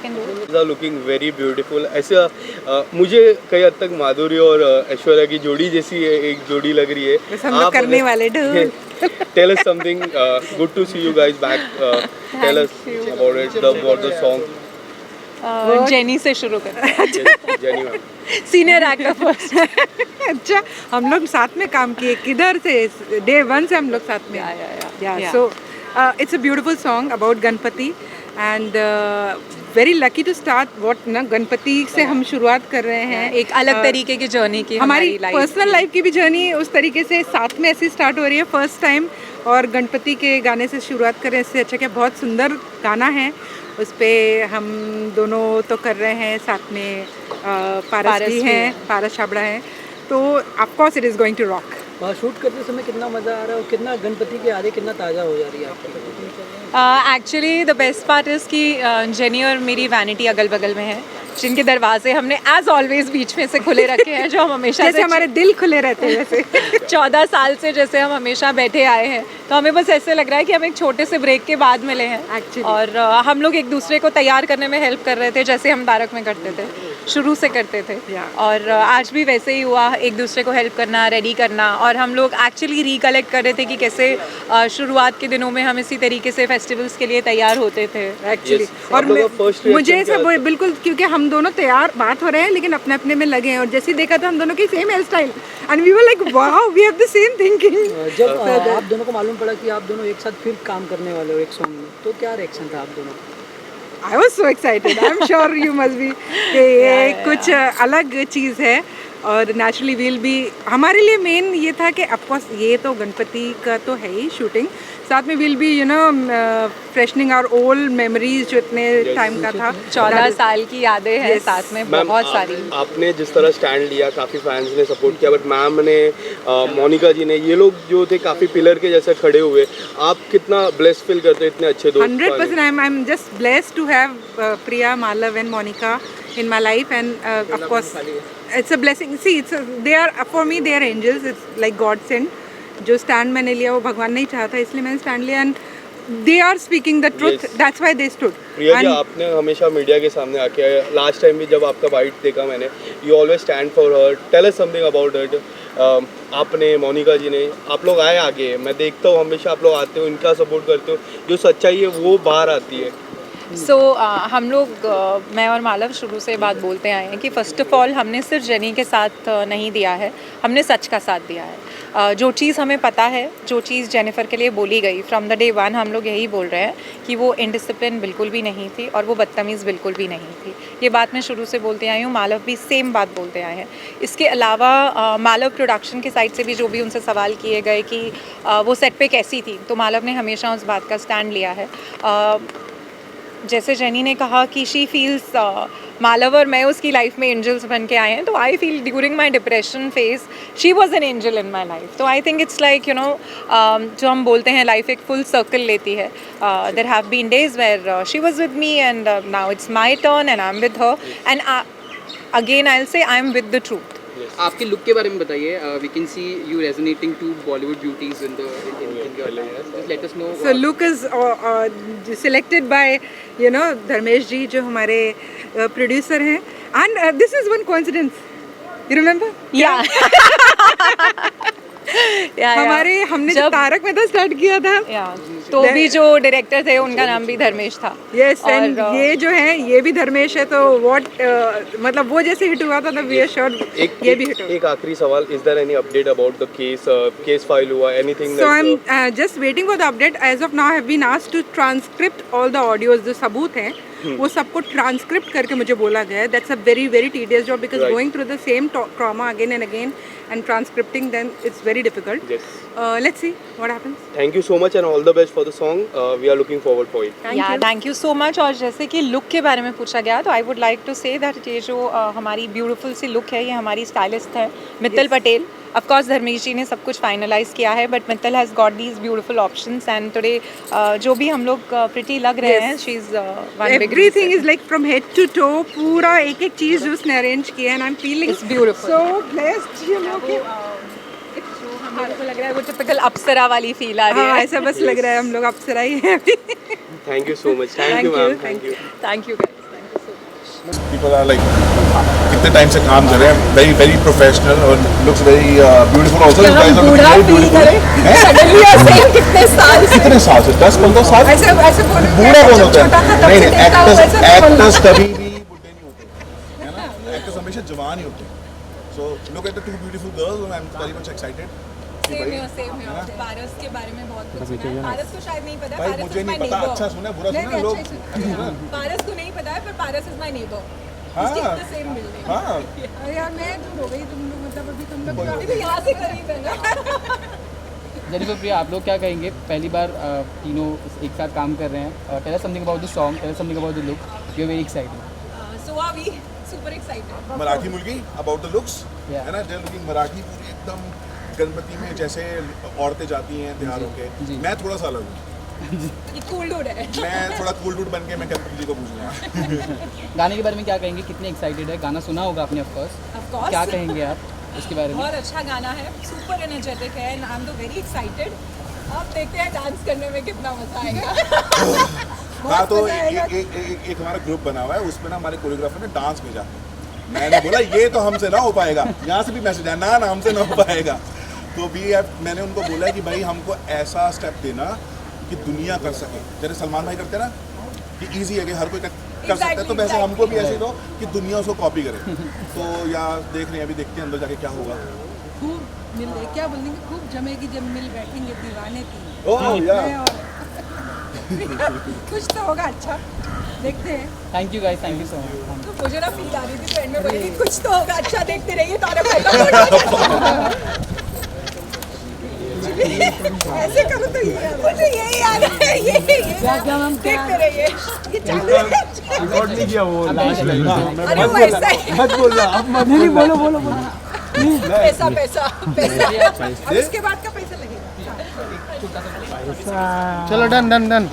can do it. are looking very beautiful. ऐसा मुझे कई हद तक माधुरी और ऐश्वर्या की जोड़ी जैसी एक जोड़ी लग रही है. बस हम लोग करने वाले Tell us something. Good to see you guys back. Tell us about it. About the song. Jenny से शुरू कर. Jenny ma'am. Senior actor first. अच्छा, हम लोग साथ में काम किए किधर से, डे 1 से हम लोग साथ में. Yeah. So it's a beautiful song about Ganpati and very lucky to start what ना गणपति से हम शुरुआत कर रहे हैं. एक अलग तरीके की जर्नी की हमारी पर्सनल लाइफ की भी जर्नी उस तरीके से साथ में ऐसी स्टार्ट हो रही है फर्स्ट टाइम, और गणपति के गाने से शुरुआत करें इससे अच्छा क्या. बहुत सुंदर गाना है, उस पर हम दोनों तो कर रहे हैं, साथ में पारस भी हैं, पारस छाबड़ा हैं, तो of course it is going to rock. Shoot करते समय कितना मज़ा आ रहा है और कितना गणपति की यादें कितना ताज़ा हो जा रही है आपकी? Actually the best part is कि जेनी और मेरी वैनिटी अगल बगल में है, जिनके दरवाजे हमने एज ऑलवेज बीच में से खुले रखे हैं, जो हम हमेशा जैसे हमारे दिल खुले रहते हैं वैसे 14 साल से जैसे हम हमेशा बैठे आए हैं, तो हमें बस ऐसे लग रहा है कि हम एक छोटे से ब्रेक के बाद मिले हैं. Actually. और हम लोग एक दूसरे को तैयार करने में हेल्प कर रहे थे, जैसे हम तारक में करते थे, शुरू से करते थे. और आज भी वैसे ही हुआ, एक दूसरे को हेल्प करना, रेडी करना, और हम लोग एक्चुअली रिकलेक्ट कर रहे थे कि कैसे शुरुआत के दिनों में हम इसी तरीके से फेस्टिवल्स के लिए तैयार होते थे एक्चुअली. और मुझे ऐसा बिल्कुल, क्योंकि हम दोनों तैयार बात हो रहे हैं लेकिन अपने अपने में लगे हैं, और जैसे देखा था हम दोनों की same hair style and we were like wow we have the same thinking. जब आप दोनों को मालूम पड़ा कि आप दोनों एक साथ फिर काम करने वाले हो एक सॉन्ग में, तो क्या रिएक्शन था आप दोनों? I was so excited. I'm sure you must be. ये कुछ अलग चीज़ है, और नेचुरली वील भी हमारे लिए मेन ये था कि ऑफकोर्स ये तो गणपति का तो है ही शूटिंग, साथ में वील भी फ्रेशनिंग आवर ओल्ड मेमोरीज जो इतने टाइम का था. 14 साल की यादें हैं साथ में, बहुत सारी. आपने जिस तरह स्टैंड लिया, काफ़ी फैंस ने सपोर्ट किया, बट मैम ने, मोनिका जी ने, ये लोग जो थे काफ़ी पिलर के जैसे खड़े हुए. आप कितना ब्लेस्ड फील करते हैं इतने अच्छे दोस्त? 100% I'm just blessed to have Priya, Malav and Monica in my life, and of course it's a blessing. See, they are for me, they are angels. It's like God sent. जो stand मैंने लिया वो भगवान नहीं चाहता, इसलिए मैंने stand लिया, and they are speaking the truth, that's why they stood. Priya ji, आपने हमेशा मीडिया के सामने आके, लास्ट टाइम भी जब आपका बाइट देखा मैंने, you always stand for her. Tell us something about it. आपने, मोनिका जी ने, आप लोग आए आगे. मैं देखता हूँ हमेशा आप लोग आते हो, इनका सपोर्ट करते हो, जो सच्चाई है वो बाहर आती है. सो हम लोग, मैं और मालव शुरू से बात बोलते आए हैं कि फ़र्स्ट ऑफ ऑल हमने सिर्फ जेनी के साथ नहीं दिया है, हमने सच का साथ दिया है. जो चीज़ हमें पता है, जो चीज़ जेनिफर के लिए बोली गई फ्रॉम द डे 1, हम लोग यही बोल रहे हैं कि वो इनडिसिप्लिन बिल्कुल भी नहीं थी और वो बदतमीज़ बिल्कुल भी नहीं थी. ये बात मैं शुरू से बोलते आई हूँ, मालव भी सेम बात बोलते आए हैं. इसके अलावा मालव प्रोडक्शन के साइड से भी जो भी उनसे सवाल किए गए कि वो सेट पे कैसी थी, तो मालव ने हमेशा उस बात का स्टैंड लिया है. जैसे जेनी ने कहा कि शी फील्स मालव और मैं उसकी लाइफ में एंजल्स बन के आए हैं, तो I feel during my depression phase she was an angel in my life. तो आई थिंक इट्स लाइक जो हम बोलते हैं लाइफ एक फुल सर्कल लेती है. There have been days where she was with me and now it's my turn and I am with her, and again I will say I am with the truth. आपके look के बारे में बताइए. We can see you resonating to Bollywood beauties in your life. Just let us know. So look is selected by Dharmesh ji, जो हमारे producer हैं, and this is one coincidence, you remember? या हमारे हमने जब तारक में स्टार्ट किया था, तो भी जो डायरेक्टर थे उनका नाम भी धर्मेश था. यस, एंड ये जो है ये भी धर्मेश है, तो व्हाट मतलब वो जैसे हिट हुआ था तो वी आर श्योर ये भी हिट होगा. एक आखिरी सवाल, is there any update about the case file हुआ, anything? So I am just waiting for the update. As of now have been asked to transcript all the audios, जो सबूत हैं वो सबको ट्रांसक्रिप्ट करके मुझे बोला गया है. That's a very very tedious job, because going through the same trauma again and again and transcripting them, it's very difficult. Yes. Let's see what happens. Thank you so much and all the best for the song. We are looking forward for it. Thank you so much. और जैसे कि look के बारे में पूछा गया, तो I would like to say that ये जो हमारी ब्यूटीफुल सी लुक है, ये हमारी स्टाइलिस्ट है मित्तल पटेल. ऑफ कोर्स धर्मेश जी ने सब कुछ फाइनलाइज किया है, but Mittal has got these beautiful options, and today जो भी हम लोग प्रिटी लग रहे हैं, she is one big. Everything is like from head to toe, पूरा एक एक चीज जो उसने अरेंज किया है, and I am feeling it's beautiful. So blessed, you know. हमारे को लग रहा है वो टिपिकल अप्सरा वाली फील आ रही है. हाँ, ऐसा बस लग रहा है हम लोग अप्सरा ही हैं अभी. Thank you so much. Thank you, ma'am. Thank you. Thank you guys. People are like कितने टाइम से काम कर रहे हैं, very very professional और looks very beautiful also. You guys are looking very beautiful. कितने साल कितने साल से 10-15 साल ऐसे बोल बूढ़ा कौन होता है? नहीं नहीं, एक्टर्स कभी भी बूढ़े नहीं होते, है ना? एक्टर्स हमेशा जवान ही होते हैं. So look at the two beautiful girls and I'm very much excited. Same है पारस के बारे में बहुत कुछ सुना है। पारस को शायद नहीं पता है, भाई पारस मुझे is नहीं my पता, neighbor। अच्छा सुना बुरा नहीं, सुना लोग. अच्छा ही सुना। पारस को नहीं पता है पर पारस इज माय नेबर। हाँ। Same building. हाँ अरे यार मैं दूर हो गई, तुम लोग मतलब अभी तुम लोग अभी यहाँ से करीब है ना। जेनिफर प्रिया, आप लोग क्या कहेंगे? पहली बार तीनों एक साथ काम कर रहे हैं. Tell us something about the song, tell us something about the look. We are very excited. So are we super excited. Marathi मुर्गी अबाउट द लुक्स, Yeah. है ना? They're looking मराठी पूरी एकदम गणपति में जैसे औरतें जाती हैं त्योहारों के. जी। मैं थोड़ा सा अलग हूँ, ये कूल डूड है। मैं थोड़ा कूल डूड बन के मैं गणपति जी को पूछूंगा. गाने के बारे में क्या कहेंगे? कितने एक्साइटेड है? गाना सुना होगा आपने ऑफ कोर्स. Of course। क्या कहेंगे आप उसके बारे में? बहुत अच्छा गाना है, सुपर एनर्जेटिक है एंड आई एम तो वेरी एक्साइटेड। अब देखते हैं डांस करने में कितना मजा आएगा। हाँ तो एक हमारा ग्रुप बना हुआ है, उसमें ना हमारे कोरियोग्राफर ने डांस भेजा. मैंने बोला ये तो हमसे ना हो पाएगा, यहाँ से भी मैसेज आया ना हमसे ना हो पाएगा. तो भी मैंने उनको बोला कि भाई हमको ऐसा स्टेप देना कि दुनिया कर सके, जैसे सलमान भाई करते हैं ना कि इजी है कि हर कोई कर सकता है, तो वैसे हमको भी ऐसे दो कि दुनिया उसको कॉपी करे. तो या देख रहे हैं, अभी देखते हैं अंदर जाके क्या होगा. खूब मिल क्या बोलेंगे, खूब जमेगी जब मिल बैठेंगे दीवाने तीन. ओह या कुछ तो होगा अच्छा, देखते हैं. Thank you guys, thank you so much. तो मुझे ना फील आ रही थी फ्रेंड में बोली कि कुछ तो होगा अच्छा, देखते रहिए तारा ऐसे करो तो ये मुझे यही याद है, ये देखते रहिए ये चालू है। रिकॉर्ड नहीं किया वो लास्ट अरे वो ऐसा है। मत बोलना, अब मत नहीं बोलो बोलो पैसा पैसा पैसा अब इसके बाद का पैसा लगेगा। चलो डन डन डन